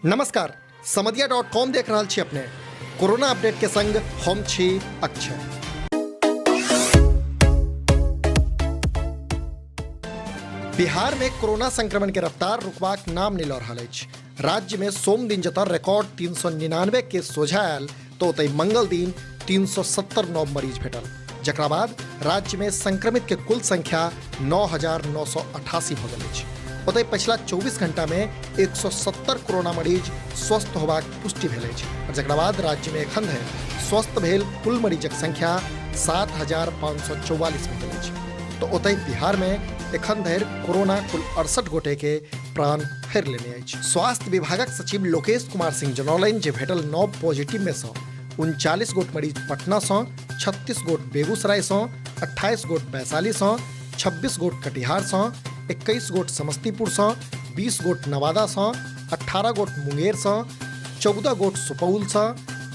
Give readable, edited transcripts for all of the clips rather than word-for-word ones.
नमस्कार, समधिया.com देख रहल छी अपने। कोरोना अपडेट के संग हम छी अक्षय। बिहार में कोरोना संक्रमण के रफ्तार रुकबाक नाम नहि लऽ रहल अछि। राज्य में सोम दिन जतऽ रिकॉर्ड 399 केस सोझा आयल तऽ ओतहि मंगल दिन 370 नव मरीज भेटल, जकरा बाद राज्य में संक्रमित के कुल संख्या 9,988 भऽ गेल अछि। ओतहि पछिला 24 घंटा में 170 कोरोना मरीज स्वस्थ होबाक पुष्टि भेल अछि, जकरा बाद राज्य में एखन धरि स्वस्थ भेल कुल मरीजक संख्या 7,544 भऽ गेल अछि। तो ओतहि बिहार में एखन धरि कोरोना कुल 68 गोटे के प्राण हरि लेने अछि। स्वास्थ्य विभागक सचिव लोकेश कुमार सिंह जनौलनि जे भेटल नव पॉजिटिव में सँ 39 गोट मरीज पटना सँ, 36 गोट बेगूसराय सँ, 28 गोट वैशाली सँ, 26 गोट कटिहार सँ, 21 गोट समस्तीपुर सँ, 20 गोट नवादा सँ, 18 गोट मुंगेर सँ, 14 गोट सुपौल सँ,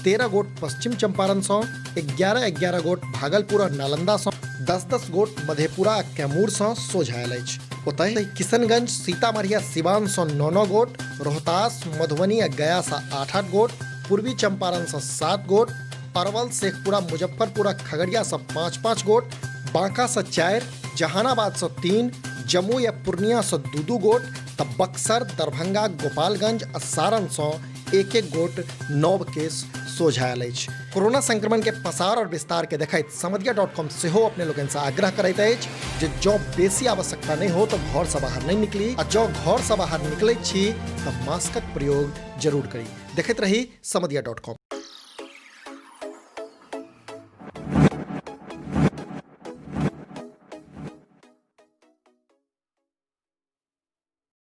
13 गोट पश्चिम चंपारण सँ, 11 गोट भागलपुर और नालंदा सँ, 10 गोट मधेपुरा आ कैमूर सँ सोझा आयल अछि। ओतहि किशनगंज, सीतामढ़ी आ सिवान सँ 9 गोट, रोहतास, मधुबनी आ गया सँ 8 गोट, पूर्वी चंपारण सँ 7 गोट, अरवल, शेखपुरा, मुजफ्फरपुर आ खगड़िया सँ 5 गोट, बांका सँ 4, जहानाबाद सँ 3, जम्मू या पूर्णिया सँ 2 गोट, तब बक्सर, दरभंगा, गोपालगंज आ सारण सँ 1 गोट नव केस सोझा आयल अछि। कोरोना संक्रमण के पसार और विस्तार के देखैत समधिया.com सेहो अपने लोगन से आग्रह करैत अछि जे जँ बेसी आवश्यकता नहीं हो तो घर से बाहर नहीं निकली, आ जँ घर से बाहर निकलैत छी तऽ मास्कक प्रयोग जरूर करी। देखैत रही समधिया.com।